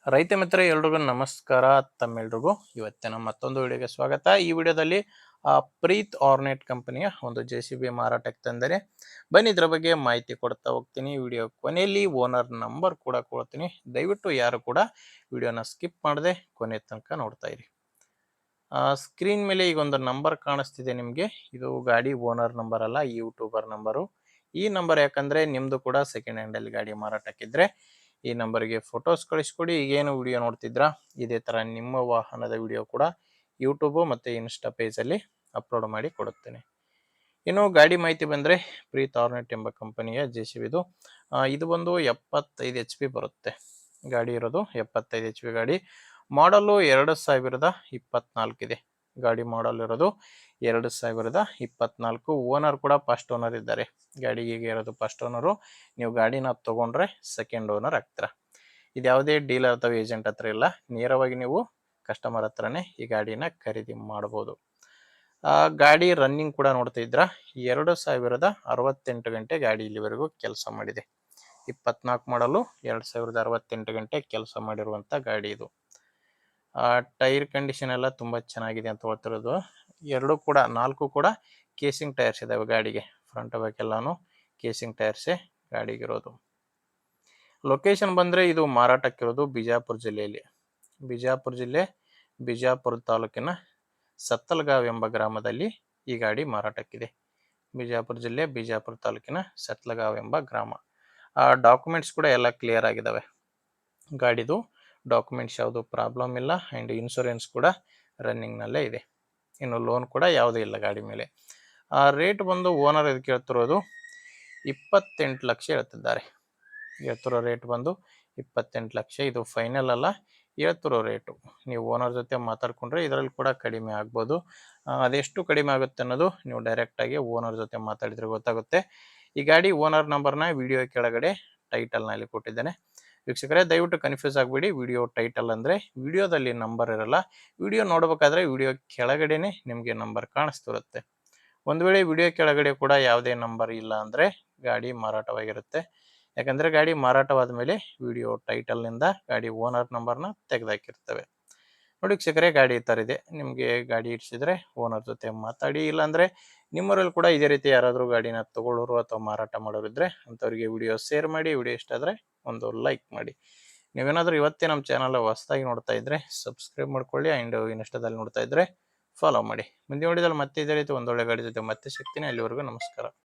ರೈತ ಮಿತ್ರ ಎಲ್ರಿಗೂ ನಮಸ್ಕಾರ. ತಮ್ಮೆಲ್ರಿಗೂ ಇವತ್ತಿನ ಮತ್ತೊಂದು ವಿಡಿಯೋಗೆ ಸ್ವಾಗತ. ಈ ವಿಡಿಯೋದಲ್ಲಿ ಪ್ರೀತ್ ಆರ್ನೆಟ್ ಕಂಪನಿಯ ಒಂದು JCB ಮಾರಾಟಕ್ಕೆ ತಂದರೆ ಬನ್ನಿ ಇದ್ರ ಬಗ್ಗೆ ಮಾಹಿತಿ ಕೊಡ್ತಾ ಹೋಗ್ತೀನಿ. ವಿಡಿಯೋ ಕೊನೆಯಲ್ಲಿ ಓನರ್ ನಂಬರ್ ಕೂಡ ಕೊಡ್ತೀನಿ. ದಯವಿಟ್ಟು ಯಾರು ಕೂಡ ವಿಡಿಯೋನ ಸ್ಕಿಪ್ ಮಾಡದೆ ಕೊನೆ ತನಕ ನೋಡ್ತಾ ಇರಿ. ಸ್ಕ್ರೀನ್ ಮೇಲೆ ಈಗ ಒಂದು ನಂಬರ್ ಕಾಣಿಸ್ತಿದೆ ನಿಮಗೆ. ಇದು ಗಾಡಿ ಓನರ್ ನಂಬರ್ ಅಲ್ಲ, ಯೂಟ್ಯೂಬರ್ ನಂಬರು. ಈ ನಂಬರ್ ಯಾಕಂದ್ರೆ ನಿಮ್ದು ಕೂಡ ಸೆಕೆಂಡ್ ಹ್ಯಾಂಡ್ ಅಲ್ಲಿ ಗಾಡಿ ಮಾರಾಟಕ್ಕಿದ್ರೆ ಈ ನಂಬರ್ಗೆ ಫೋಟೋಸ್ ಕಳಿಸ್ಕೊಡಿ. ಈಗೇನು ವಿಡಿಯೋ ನೋಡ್ತಿದ್ರಾ ಇದೇ ತರ ನಿಮ್ಮ ವಾಹನದ ವಿಡಿಯೋ ಕೂಡ ಯೂಟ್ಯೂಬ್ ಮತ್ತೆ ಇನ್ಸ್ಟಾ ಪೇಜ್ ಅಲ್ಲಿ ಅಪ್ಲೋಡ್ ಮಾಡಿ ಕೊಡುತ್ತೇನೆ. ಇನ್ನು ಗಾಡಿ ಮಾಹಿತಿ ಬಂದ್ರೆ ಪ್ರೀತ್ ಆರ್ನೆಟ್ ಎಂಬ ಕಂಪನಿಯ JCB ಇದು ಬಂದು 75 HP ಬರುತ್ತೆ. ಗಾಡಿ ಇರೋದು 75 HP ಗಾಡಿ. ಮಾಡಲು 2024 ಇದೆ. ಗಾಡಿ ಮಾಡಲ್ ಇರೋದು 2024. ಓನರ್ ಕೂಡ ಫಸ್ಟ್ ಓನರ್ ಇದ್ದಾರೆ. ಗಾಡಿಗೆ ಇರೋದು ಫಸ್ಟ್ ಓನರು. ನೀವು ಗಾಡಿನ ತಗೊಂಡ್ರೆ ಸೆಕೆಂಡ್ ಓನರ್ ಆಗ್ತೀರಾ. ಇದು ಯಾವುದೇ ಡೀಲರ್ ಅಥವಾ ಏಜೆಂಟ್ ಹತ್ರ ಇಲ್ಲ, ನೇರವಾಗಿ ನೀವು ಕಸ್ಟಮರ್ ಹತ್ರನೇ ಈ ಗಾಡಿನ ಖರೀದಿ ಮಾಡಬಹುದು. ಗಾಡಿ ರನ್ನಿಂಗ್ ಕೂಡ ನೋಡ್ತಾ ಇದ್ರ 2068 ಗಂಟೆ ಗಾಡಿ ಇಲ್ಲಿವರೆಗೂ ಕೆಲಸ ಮಾಡಿದೆ. 24 ಮಾಡಲು 2068 ಗಂಟೆ ಕೆಲಸ ಮಾಡಿರುವಂತ ಗಾಡಿ ಇದು. ಟೈರ್ ಕಂಡೀಷನ್ ಎಲ್ಲ ತುಂಬಾ ಚೆನ್ನಾಗಿದೆ ಅಂತ ಹೇಳ್ತಿರೋದು. ನಾಲ್ಕು ಕೂಡ ಕೇಸಿಂಗ್ ಟೈರ್ಸ್ ಇದಾವೆ ಗಾಡಿಗೆ. ಫ್ರಂಟ್ ಬ್ಯಾಕ್ ಎಲ್ಲಾನು ಕೇಸಿಂಗ್ ಟೈರ್ಸೇ ಗಾಡಿಗಿರೋದು. ಲೊಕೇಶನ್ ಬಂದ್ರೆ ಇದು ಮಾರಾಟಕ್ಕಿರೋದು ಬಿಜಾಪುರ ಜಿಲ್ಲೆಯಲ್ಲಿ. ಬಿಜಾಪುರ ಜಿಲ್ಲೆ ಬಿಜಾಪುರ ತಾಲೂಕಿನ ಸತ್ತಲಗಾವ್ ಎಂಬ ಗ್ರಾಮದಲ್ಲಿ ಈ ಗಾಡಿ ಮಾರಾಟಕ್ಕಿದೆ. ಬಿಜಾಪುರ ಜಿಲ್ಲೆ ಬಿಜಾಪುರ ತಾಲೂಕಿನ ಸತ್ತಲಗಾವ್ ಎಂಬ ಗ್ರಾಮ. ಡಾಕ್ಯುಮೆಂಟ್ಸ್ ಕೂಡ ಎಲ್ಲ ಕ್ಲಿಯರ್ ಆಗಿದಾವೆ. ಗಾಡಿದು ಡಾಕ್ಯುಮೆಂಟ್ಸ್ ಯಾವುದು ಪ್ರಾಬ್ಲಮ್ ಇಲ್ಲ ಅಂಡ್ ಇನ್ಶೂರೆನ್ಸ್ ಕೂಡ ರನ್ನಿಂಗ್ ನಲ್ಲೇ ಇದೆ. ಇನ್ನು ಲೋನ್ ಕೂಡ ಯಾವುದೂ ಇಲ್ಲ ಗಾಡಿ ಮೇಲೆ. ರೇಟ್ ಬಂದು ಓನರ್ ಇದಕ್ಕೆ ಹೇಳ್ತಿರೋದು 28 ಲಕ್ಷ ಹೇಳ್ತಿದ್ದಾರೆ. ಹೇಳ್ತಿರೋ ರೇಟ್ ಬಂದು 28 ಲಕ್ಷ. ಇದು ಫೈನಲ್ ಅಲ್ಲ, ಹೇಳ್ತಿರೋ ರೇಟು. ನೀವು ಓನರ್ ಜೊತೆ ಮಾತಾಡ್ಕೊಂಡ್ರೆ ಇದರಲ್ಲಿ ಕೂಡ ಕಡಿಮೆ ಆಗ್ಬೋದು. ಅದೆಷ್ಟು ಕಡಿಮೆ ಆಗುತ್ತೆ ಅನ್ನೋದು ನೀವು ಡೈರೆಕ್ಟ್ ಆಗಿ ಓನರ್ ಜೊತೆ ಮಾತಾಡಿದ್ರೆ ಗೊತ್ತಾಗುತ್ತೆ. ಈ ಗಾಡಿ ಓನರ್ ನಂಬರ್ನ ವಿಡಿಯೋ ಕೆಳಗಡೆ ಟೈಟಲ್ ನಲ್ಲಿ ಕೊಟ್ಟಿದ್ದೇನೆ. ವೀಕ್ಷಕರೇ, ದಯವಿಟ್ಟು ಕನ್ಫ್ಯೂಸ್ ಆಗಬೇಡಿ. ವಿಡಿಯೋ ಟೈಟಲ್ ಅಂದ್ರೆ ವಿಡಿಯೋದಲ್ಲಿ ನಂಬರ್ ಇರಲ್ಲ. ವಿಡಿಯೋ ನೋಡ್ಬೇಕಾದ್ರೆ ವಿಡಿಯೋ ಕೆಳಗಡೆನೆ ನಿಮಗೆ ನಂಬರ್ ಕಾಣಿಸ್ತಿರುತ್ತೆ. ಒಂದು ವೇಳೆ ವಿಡಿಯೋ ಕೆಳಗಡೆ ಕೂಡ ಯಾವುದೇ ನಂಬರ್ ಇಲ್ಲ ಅಂದ್ರೆ ಗಾಡಿ ಮಾರಾಟವಾಗಿರುತ್ತೆ. ಯಾಕಂದ್ರೆ ಗಾಡಿ ಮಾರಾಟವಾದ ಮೇಲೆ ವಿಡಿಯೋ ಟೈಟಲ್ ನಿಂದ ಗಾಡಿ ಓನರ್ ನಂಬರ್ನ ತೆಗೆದಾಕಿರ್ತವೆ. ನೋಡಿ ವೀಕ್ಷಕರೇ, ಗಾಡಿ ಈ ತರ ಇದೆ. ನಿಮ್ಗೆ ಗಾಡಿ ಇಡ್ಸಿದ್ರೆ ಓನರ್ ಜೊತೆ ಮಾತಾಡಿ. ಇಲ್ಲಾಂದ್ರೆ ನಿಮ್ಮೂರಲ್ಲಿ ಕೂಡ ಇದೇ ರೀತಿ ಯಾರಾದ್ರೂ ಗಾಡಿನ ತಗೊಳ್ಳೋರು ಅಥವಾ ಮಾರಾಟ ಮಾಡೋರು ಇದ್ರೆ ಅಂತವ್ರಿಗೆ ವಿಡಿಯೋ ಶೇರ್ ಮಾಡಿ. ವಿಡಿಯೋ ಇಷ್ಟ ಆದ್ರೆ ಒಂದು ಲೈಕ್ ಮಾಡಿ. ನೀವೇನಾದ್ರೂ ಇವತ್ತೇ ನಮ್ಮ ಚಾನಲ್ ಹೊಸದಾಗಿ ನೋಡ್ತಾ ಇದ್ರೆ ಸಬ್ಸ್ಕ್ರೈಬ್ ಮಾಡ್ಕೊಳ್ಳಿ. ಅಂಡ್ ಇನ್ಸ್ಟಾದಲ್ಲಿ ನೋಡ್ತಾ ಇದ್ರೆ ಫಾಲೋ ಮಾಡಿ. ಮುಂದಿನ ವಿಡಿಯೋದಲ್ಲಿ ಮತ್ತೆ ಇದೇ ರೀತಿ ಒಂದೊಳ್ಳೆ ಗಾಡಿ ಜೊತೆ ಮತ್ತೆ ಸಿಗ್ತೀನಿ. ಅಲ್ಲಿವರೆಗೂ ನಮಸ್ಕಾರ.